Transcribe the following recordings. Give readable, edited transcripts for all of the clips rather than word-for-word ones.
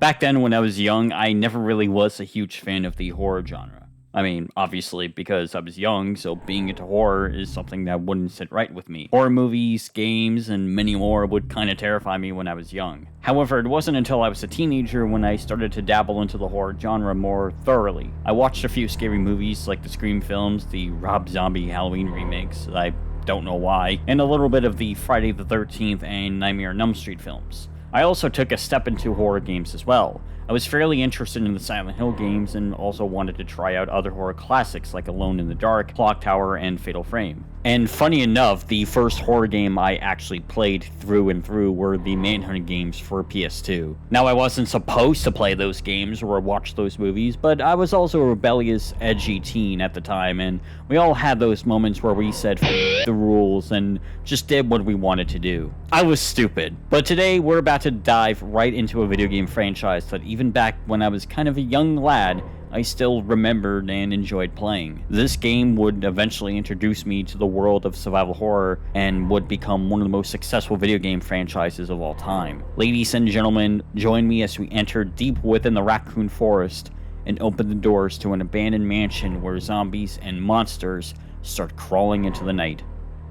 Back then, when I was young, I never really was a huge fan of the horror genre. I mean, obviously, because I was young, so being into horror is something that wouldn't sit right with me. Horror movies, games, and many more would kinda terrify me when I was young. However, it wasn't until I was a teenager when I started to dabble into the horror genre more thoroughly. I watched a few scary movies like the Scream films, the Rob Zombie Halloween remakes, I don't know why, and a little bit of the Friday the 13th and Nightmare on Elm Street films. I also took a step into horror games as well. I was fairly interested in the Silent Hill games and also wanted to try out other horror classics like Alone in the Dark, Clock Tower, and Fatal Frame. And funny enough, the first horror game I actually played through and through were the Manhunt games for PS2. Now, I wasn't supposed to play those games or watch those movies, but I was also a rebellious, edgy teen at the time, and we all had those moments where we said the rules and just did what we wanted to do. I was stupid, but today we're about to dive right into a video game franchise that even back when I was kind of a young lad, I still remembered and enjoyed playing. This game would eventually introduce me to the world of survival horror and would become one of the most successful video game franchises of all time. Ladies and gentlemen, join me as we enter deep within the Raccoon Forest and open the doors to an abandoned mansion where zombies and monsters start crawling into the night.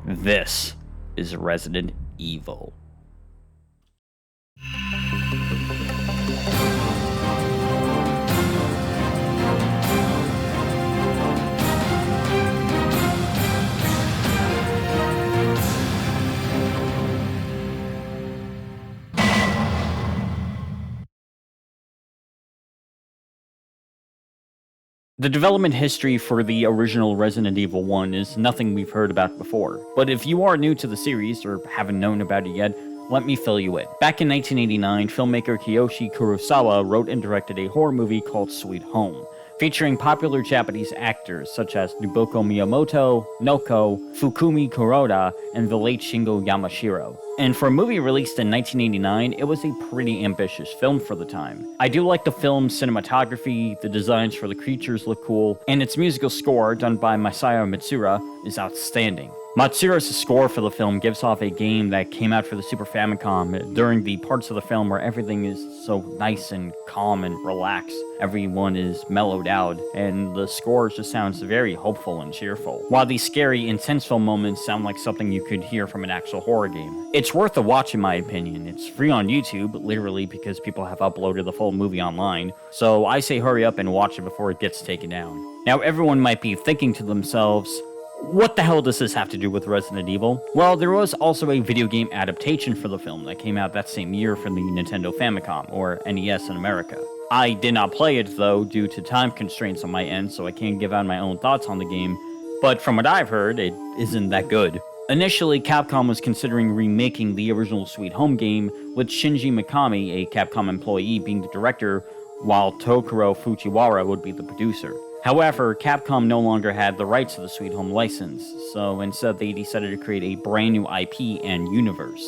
This is Resident Evil. The development history for the original Resident Evil 1 is nothing we've heard about before, but if you are new to the series or haven't known about it yet, let me fill you in. Back in 1989, filmmaker Kiyoshi Kurosawa wrote and directed a horror movie called Sweet Home, featuring popular Japanese actors such as Nobuko Miyamoto, Noko, Fukumi Kuroda, and the late Shingo Yamashiro. And for a movie released in 1989, it was a pretty ambitious film for the time. I do like the film's cinematography, the designs for the creatures look cool, and its musical score, done by Masayo Matsuura, is outstanding. Matsuura's score for the film gives off a game that came out for the Super Famicom during the parts of the film where everything is so nice and calm and relaxed. Everyone is mellowed out, and the score just sounds very hopeful and cheerful. While the scary, intenseful moments sound like something you could hear from an actual horror game. It's worth a watch in my opinion. It's free on YouTube, literally because people have uploaded the full movie online, so I say hurry up and watch it before it gets taken down. Now everyone might be thinking to themselves, what the hell does this have to do with Resident Evil? Well, there was also a video game adaptation for the film that came out that same year for the Nintendo Famicom, or NES in America. I did not play it though due to time constraints on my end, so I can't give out my own thoughts on the game, but from what I've heard, it isn't that good. Initially, Capcom was considering remaking the original Sweet Home game, with Shinji Mikami, a Capcom employee, being the director, while Tokuro Fujiwara would be the producer. However, Capcom no longer had the rights to the Sweet Home license, so instead they decided to create a brand new IP and universe.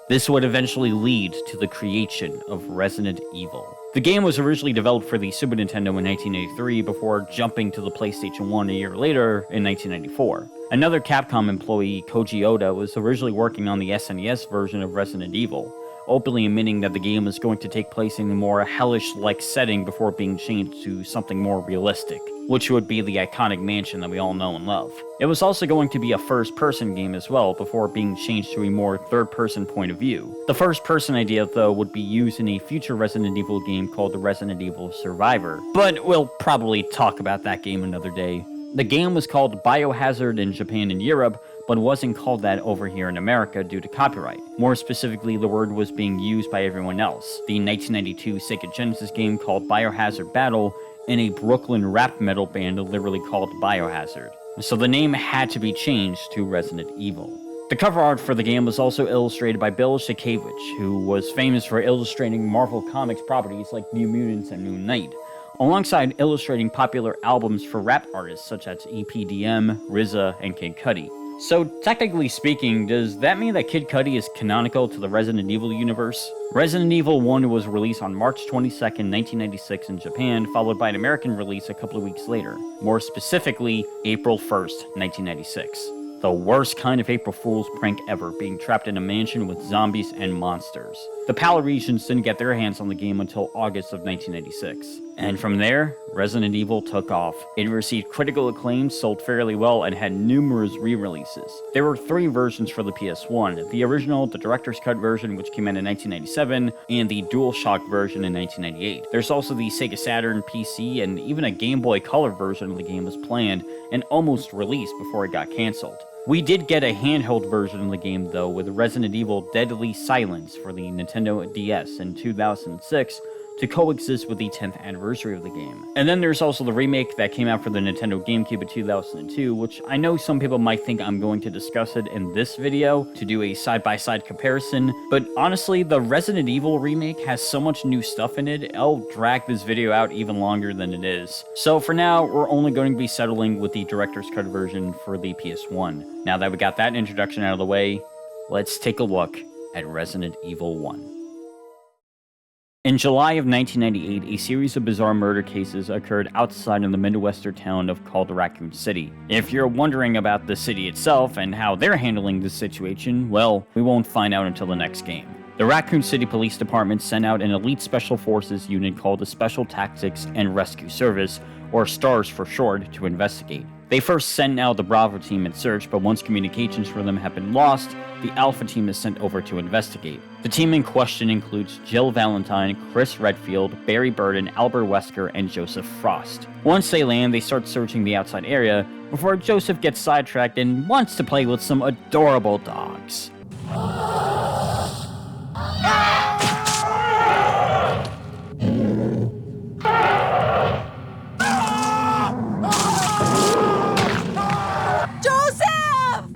This would eventually lead to the creation of Resident Evil. The game was originally developed for the Super Nintendo in 1983 before jumping to the PlayStation 1 a year later in 1994. Another Capcom employee, Koji Oda, was originally working on the SNES version of Resident Evil, openly admitting that the game was going to take place in a more hellish-like setting before being changed to something more realistic, which would be the iconic mansion that we all know and love. It was also going to be a first-person game as well, before being changed to a more third-person point of view. The first-person idea, though, would be used in a future Resident Evil game called the Resident Evil Survivor, but we'll probably talk about that game another day. The game was called Biohazard in Japan and Europe, but wasn't called that over here in America due to copyright. More specifically, the word was being used by everyone else. The 1992 Sega Genesis game called Biohazard Battle, and a Brooklyn rap metal band literally called Biohazard. So the name had to be changed to Resident Evil. The cover art for the game was also illustrated by Bill Sienkiewicz, who was famous for illustrating Marvel Comics properties like New Mutants and Moon Knight, alongside illustrating popular albums for rap artists such as EPDM, RZA, and Kid Cudi. So, technically speaking, does that mean that Kid Cudi is canonical to the Resident Evil universe? Resident Evil 1 was released on March 22nd, 1996 in Japan, followed by an American release a couple of weeks later, more specifically, April 1st, 1996. The worst kind of April Fool's prank ever, being trapped in a mansion with zombies and monsters. The PAL regions didn't get their hands on the game until August of 1986. And from there, Resident Evil took off. It received critical acclaim, sold fairly well, and had numerous re-releases. There were 3 versions for the PS1, the original, the Director's Cut version, which came out in 1997, and the DualShock version in 1998. There's also the Sega Saturn, PC, and even a Game Boy Color version of the game was planned and almost released before it got cancelled. We did get a handheld version of the game though, with Resident Evil Deadly Silence for the Nintendo DS in 2006 to coexist with the 10th anniversary of the game. And then there's also the remake that came out for the Nintendo GameCube in 2002, which I know some people might think I'm going to discuss it in this video to do a side-by-side comparison, but honestly, the Resident Evil remake has so much new stuff in it, I'll drag this video out even longer than it is. So for now, we're only going to be settling with the Director's Cut version for the PS1. Now that we got that introduction out of the way, let's take a look at Resident Evil 1. In July of 1998, a series of bizarre murder cases occurred outside of the Midwestern town called Raccoon City. If you're wondering about the city itself and how they're handling this situation, well, we won't find out until the next game. The Raccoon City Police Department sent out an elite special forces unit called the Special Tactics and Rescue Service, or STARS for short, to investigate. They first sent out the Bravo team in search, but once communications for them have been lost, the Alpha team is sent over to investigate. The team in question includes Jill Valentine, Chris Redfield, Barry Burden, Albert Wesker, and Joseph Frost. Once they land, they start searching the outside area before Joseph gets sidetracked and wants to play with some adorable dogs.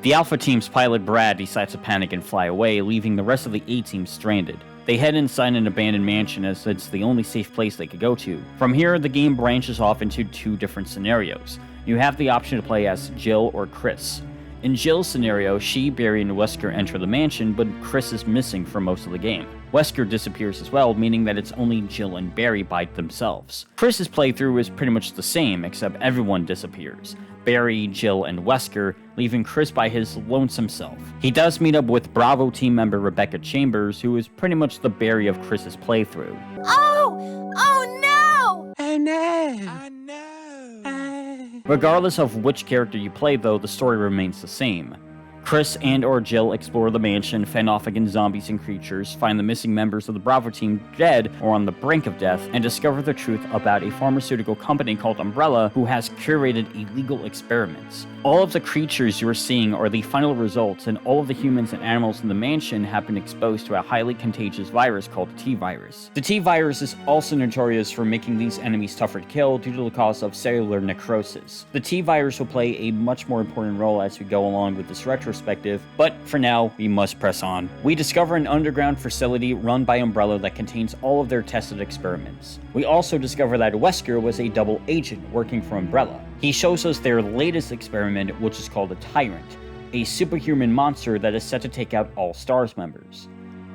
The Alpha team's pilot Brad decides to panic and fly away, leaving the rest of the A team stranded. They head inside an abandoned mansion as it's the only safe place they could go to. From here, the game branches off into 2 different scenarios. You have the option to play as Jill or Chris. In Jill's scenario, she, Barry, and Wesker enter the mansion, but Chris is missing for most of the game. Wesker disappears as well, meaning that it's only Jill and Barry by themselves. Chris's playthrough is pretty much the same, except everyone disappears. Barry, Jill, and Wesker, leaving Chris by his lonesome self. He does meet up with Bravo team member Rebecca Chambers, who is pretty much the Barry of Chris's playthrough. Oh! Oh no! Oh no! Oh no! Regardless of which character you play though, the story remains the same. Chris and or Jill explore the mansion, fend off against zombies and creatures, find the missing members of the Bravo team dead or on the brink of death, and discover the truth about a pharmaceutical company called Umbrella who has curated illegal experiments. All of the creatures you are seeing are the final results, and all of the humans and animals in the mansion have been exposed to a highly contagious virus called the T-virus. The T-virus is also notorious for making these enemies tougher to kill due to the cause of cellular necrosis. The T-virus will play a much more important role as we go along with this retrospective, but for now, we must press on. We discover an underground facility run by Umbrella that contains all of their tested experiments. We also discover that Wesker was a double agent working for Umbrella. He shows us their latest experiment, which is called the Tyrant, a superhuman monster that is set to take out all STARS members.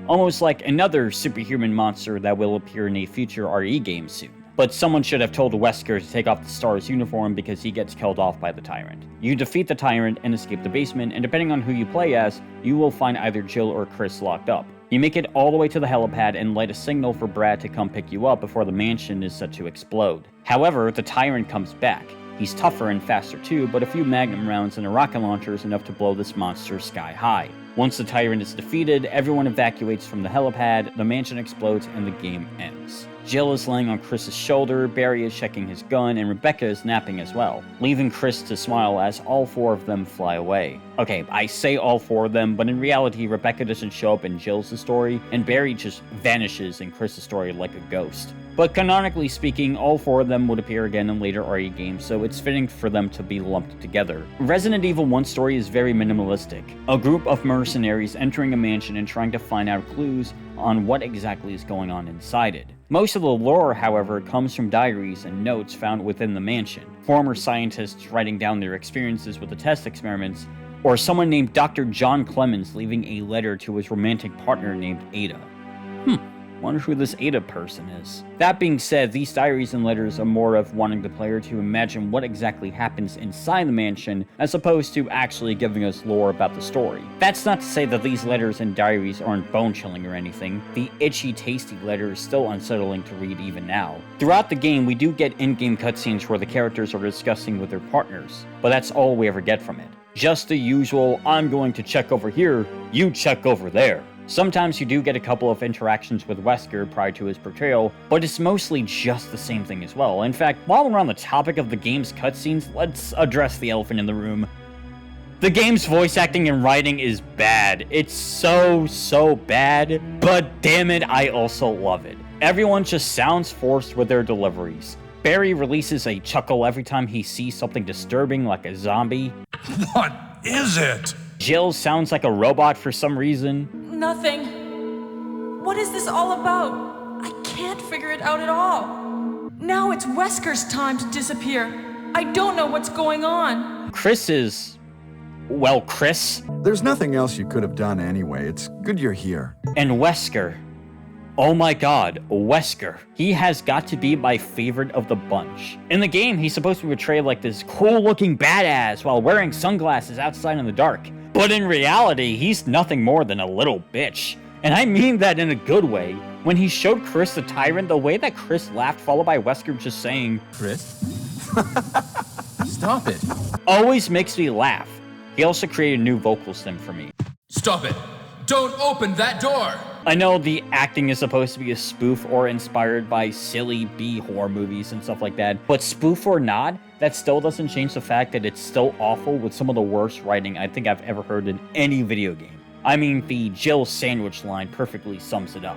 Almost like another superhuman monster that will appear in a future RE game soon. But someone should have told Wesker to take off the STARS uniform because he gets killed off by the Tyrant. You defeat the Tyrant and escape the basement, and depending on who you play as, you will find either Jill or Chris locked up. You make it all the way to the helipad and light a signal for Brad to come pick you up before the mansion is set to explode. However, the Tyrant comes back. He's tougher and faster too, but a few magnum rounds and a rocket launcher is enough to blow this monster sky high. Once the Tyrant is defeated, everyone evacuates from the helipad, the mansion explodes, and the game ends. Jill is laying on Chris's shoulder, Barry is checking his gun, and Rebecca is napping as well, leaving Chris to smile as all 4 of them fly away. Okay, I say all 4 of them, but in reality, Rebecca doesn't show up in Jill's story, and Barry just vanishes in Chris's story like a ghost. But canonically speaking, all 4 of them would appear again in later RE games, so it's fitting for them to be lumped together. Resident Evil 1's story is very minimalistic. A group of mercenaries entering a mansion and trying to find out clues on what exactly is going on inside it. Most of the lore, however, comes from diaries and notes found within the mansion, former scientists writing down their experiences with the test experiments, or someone named Dr. John Clemens leaving a letter to his romantic partner named Ada. Wonder who this Ada person is. That being said, these diaries and letters are more of wanting the player to imagine what exactly happens inside the mansion, as opposed to actually giving us lore about the story. That's not to say that these letters and diaries aren't bone-chilling or anything. The itchy, tasty letter is still unsettling to read even now. Throughout the game, we do get in-game cutscenes where the characters are discussing with their partners, but that's all we ever get from it. Just the usual, I'm going to check over here, you check over there. Sometimes you do get a couple of interactions with Wesker prior to his portrayal, but it's mostly just the same thing as well. In fact, while we're on the topic of the game's cutscenes, let's address the elephant in the room. The game's voice acting and writing is bad. It's so bad, but damn it, I also love it. Everyone just sounds forced with their deliveries. Barry releases a chuckle every time he sees something disturbing like a zombie. What is it? Jill sounds like a robot for some reason. Nothing. What is this all about? I can't figure it out at all. Now it's Wesker's time to disappear. I don't know what's going on. Chris is... well, Chris. There's nothing else you could have done anyway. It's good you're here. And Wesker. Oh my god, Wesker. He has got to be my favorite of the bunch. In the game, he's supposed to be portrayed like this cool-looking badass while wearing sunglasses outside in the dark. But in reality, he's nothing more than a little bitch. And I mean that in a good way. When he showed Chris the Tyrant, the way that Chris laughed, followed by Wesker just saying, Chris? Stop it. always makes me laugh. He also created a new vocal stem for me. Stop it. Don't open that door. I know the acting is supposed to be a spoof or inspired by silly B-horror movies and stuff like that, but spoof or not, that still doesn't change the fact that it's still awful with some of the worst writing I think I've ever heard in any video game. I mean, the Jill sandwich line perfectly sums it up.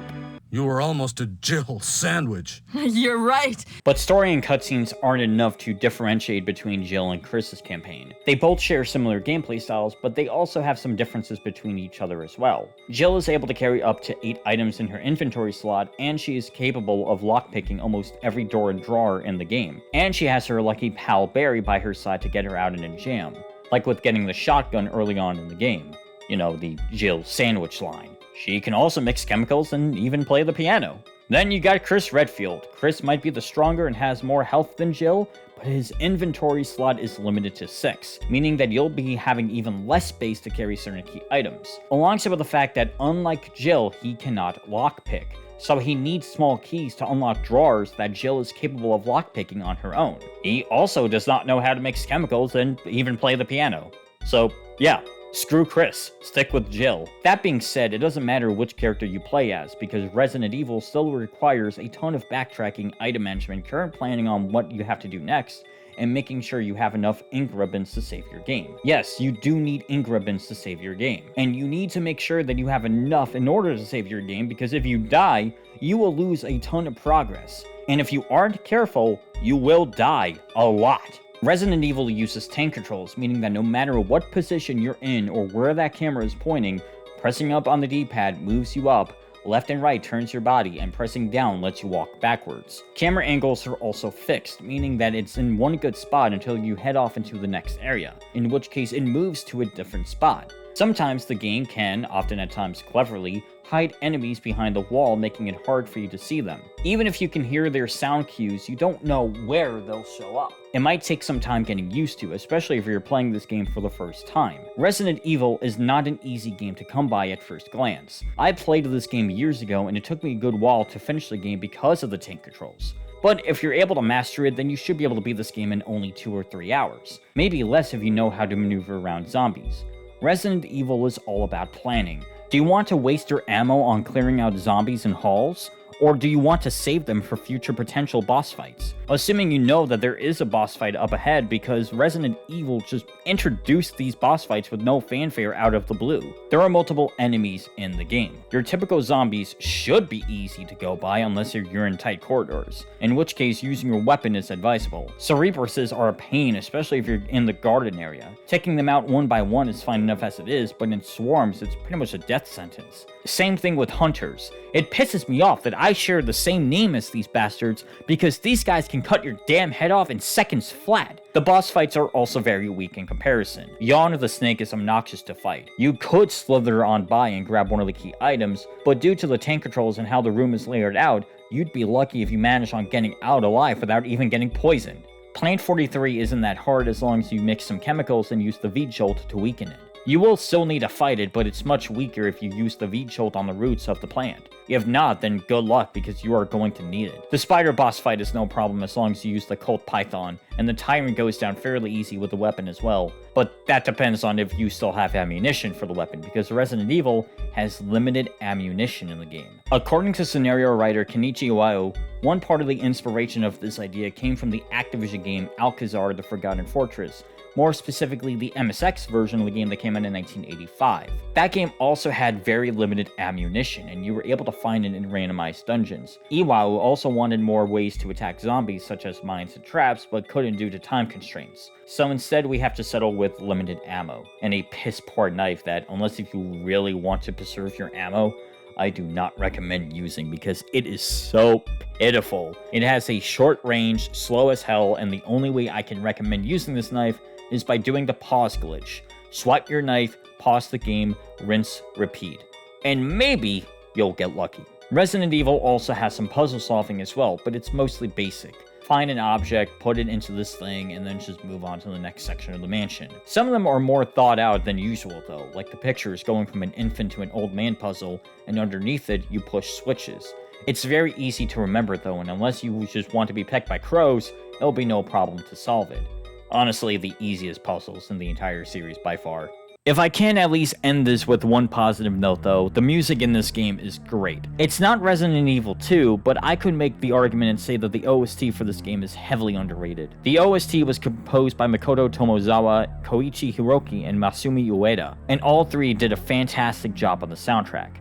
You were almost a Jill sandwich. You're right. But story and cutscenes aren't enough to differentiate between Jill and Chris's campaign. They both share similar gameplay styles, but they also have some differences between each other as well. Jill is able to carry up to 8 items in her inventory slot, and she is capable of lockpicking almost every door and drawer in the game. And she has her lucky pal Barry by her side to get her out in a jam, like with getting the shotgun early on in the game. You know, the Jill sandwich line. She can also mix chemicals and even play the piano. Then you got Chris Redfield. Chris might be the stronger and has more health than Jill, but his inventory slot is limited to 6, meaning that you'll be having even less space to carry certain key items. Alongside with the fact that unlike Jill, he cannot lockpick, so he needs small keys to unlock drawers that Jill is capable of lockpicking on her own. He also does not know how to mix chemicals and even play the piano. So, yeah. Screw Chris, stick with Jill. That being said, it doesn't matter which character you play as, because Resident Evil still requires a ton of backtracking, item management, current planning on what you have to do next, and making sure you have enough ink ribbons to save your game. Yes, you do need ink ribbons to save your game, and you need to make sure that you have enough in order to save your game, because if you die, you will lose a ton of progress. And if you aren't careful, you will die a lot. Resident Evil uses tank controls, meaning that no matter what position you're in or where that camera is pointing, pressing up on the D-pad moves you up, left and right turns your body, and pressing down lets you walk backwards. Camera angles are also fixed, meaning that it's in one good spot until you head off into the next area, in which case it moves to a different spot. Sometimes the game can, often at times cleverly, hide enemies behind the wall, making it hard for you to see them. Even if you can hear their sound cues, you don't know where they'll show up. It might take some time getting used to, especially if you're playing this game for the first time. Resident Evil is not an easy game to come by at first glance. I played this game years ago, and it took me a good while to finish the game because of the tank controls. But if you're able to master it, then you should be able to beat this game in only 2 or 3 hours. Maybe less if you know how to maneuver around zombies. Resident Evil is all about planning. Do you want to waste your ammo on clearing out zombies in halls? Or do you want to save them for future potential boss fights? Assuming you know that there is a boss fight up ahead, because Resident Evil just introduced these boss fights with no fanfare out of the blue. There are multiple enemies in the game. Your typical zombies should be easy to go by unless you're in tight corridors, in which case using your weapon is advisable. Cerebruses are a pain, especially if you're in the garden area. Taking them out one by one is fine enough as it is, but in swarms it's pretty much a death sentence. Same thing with hunters. It pisses me off that I I share the same name as these bastards because these guys can cut your damn head off in seconds flat. The boss fights are also very weak in comparison. Yawn the snake is obnoxious to fight. You could slither on by and grab one of the key items, but due to the tank controls and how the room is layered out, you'd be lucky if you manage on getting out alive without even getting poisoned. Plant 43 isn't that hard as long as you mix some chemicals and use the V-Jolt to weaken it. You will still need to fight it, but it's much weaker if you use the V-Jolt on the roots of the plant. If not, then good luck because you are going to need it. The spider boss fight is no problem as long as you use the Colt Python, and the Tyrant goes down fairly easy with the weapon as well, but that depends on if you still have ammunition for the weapon, because Resident Evil has limited ammunition in the game. According to scenario writer Kenichi Iwao, one part of the inspiration of this idea came from the Activision game Alcazar the Forgotten Fortress, more specifically the MSX version of the game that came out in 1985. That game also had very limited ammunition, and you were able to find it in randomized dungeons. Iwao also wanted more ways to attack zombies, such as mines and traps, but couldn't due to time constraints. So instead we have to settle with limited ammo, and a piss-poor knife that, unless if you really want to preserve your ammo, I do not recommend using because it is so pitiful. It has a short range, slow as hell, and the only way I can recommend using this knife is by doing the pause glitch. Swipe your knife, pause the game, rinse, repeat. And maybe you'll get lucky. Resident Evil also has some puzzle solving as well, but it's mostly basic. Find an object, put it into this thing, and then just move on to the next section of the mansion. Some of them are more thought out than usual though, like the pictures going from an infant to an old man puzzle, and underneath it you push switches. It's very easy to remember though, and unless you just want to be pecked by crows, it'll be no problem to solve it. Honestly, the easiest puzzles in the entire series by far. If I can at least end this with one positive note though, the music in this game is great. It's not Resident Evil 2, but I could make the argument and say that the OST for this game is heavily underrated. The OST was composed by Makoto Tomozawa, Koichi Hiroki, and Masumi Ueda, and all three did a fantastic job on the soundtrack.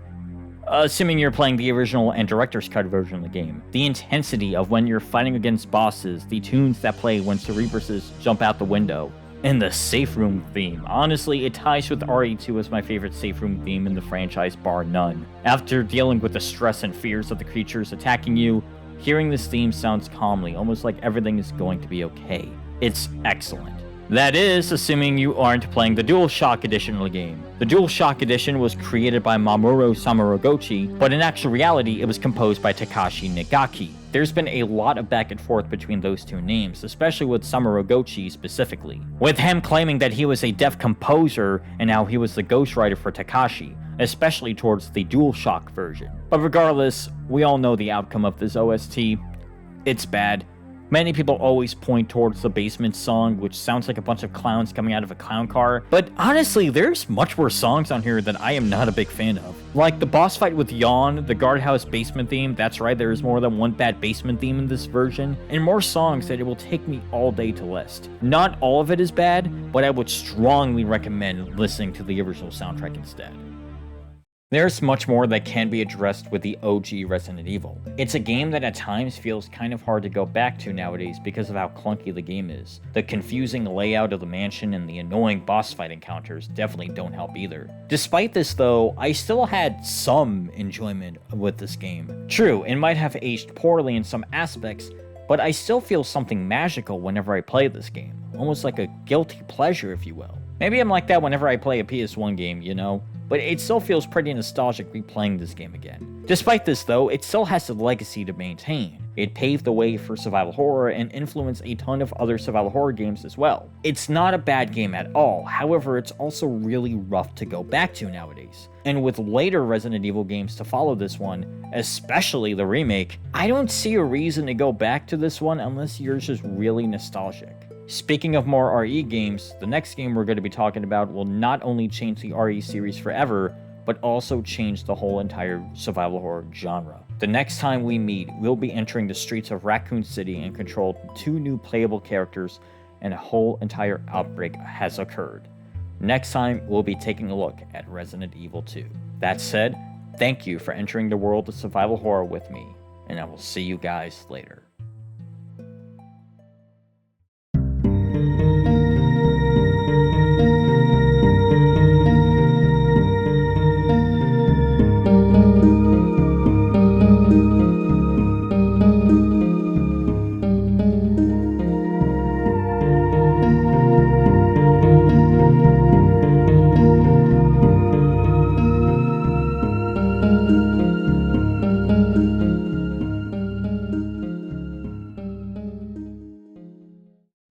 Assuming you're playing the original and director's cut version of the game. The intensity of when you're fighting against bosses, the tunes that play when Cerebruses jump out the window, and the safe room theme. Honestly, it ties with RE2 as my favorite safe room theme in the franchise bar none. After dealing with the stress and fears of the creatures attacking you, hearing this theme sounds calmly, almost like everything is going to be okay. It's excellent. That is, assuming you aren't playing the DualShock edition of the game. The DualShock edition was created by Mamoru Samuragochi, but in actual reality, it was composed by Takashi Nagaki. There's been a lot of back and forth between those two names, especially with Samuragochi specifically, with him claiming that he was a deaf composer and how he was the ghostwriter for Takashi, especially towards the DualShock version. But regardless, we all know the outcome of this OST. It's bad. Many people always point towards the basement song, which sounds like a bunch of clowns coming out of a clown car, but honestly, there's much worse songs on here that I am not a big fan of. Like the boss fight with Yawn, the guardhouse basement theme, that's right, there is more than one bad basement theme in this version, and more songs that it will take me all day to list. Not all of it is bad, but I would strongly recommend listening to the original soundtrack instead. There's much more that can be addressed with the OG Resident Evil. It's a game that at times feels kind of hard to go back to nowadays because of how clunky the game is. The confusing layout of the mansion and the annoying boss fight encounters definitely don't help either. Despite this though, I still had some enjoyment with this game. True, it might have aged poorly in some aspects, but I still feel something magical whenever I play this game. Almost like a guilty pleasure, if you will. Maybe I'm like that whenever I play a PS1 game, you know? But it still feels pretty nostalgic replaying this game again. Despite this though, it still has a legacy to maintain. It paved the way for survival horror and influenced a ton of other survival horror games as well. It's not a bad game at all, however it's also really rough to go back to nowadays. And with later Resident Evil games to follow this one, especially the remake, I don't see a reason to go back to this one unless you're just really nostalgic. Speaking of more RE games, the next game we're going to be talking about will not only change the RE series forever, but also change the whole entire survival horror genre. The next time we meet, we'll be entering the streets of Raccoon City and control 2 new playable characters, and a whole entire outbreak has occurred. Next time, we'll be taking a look at Resident Evil 2. That said, thank you for entering the world of survival horror with me, and I will see you guys later.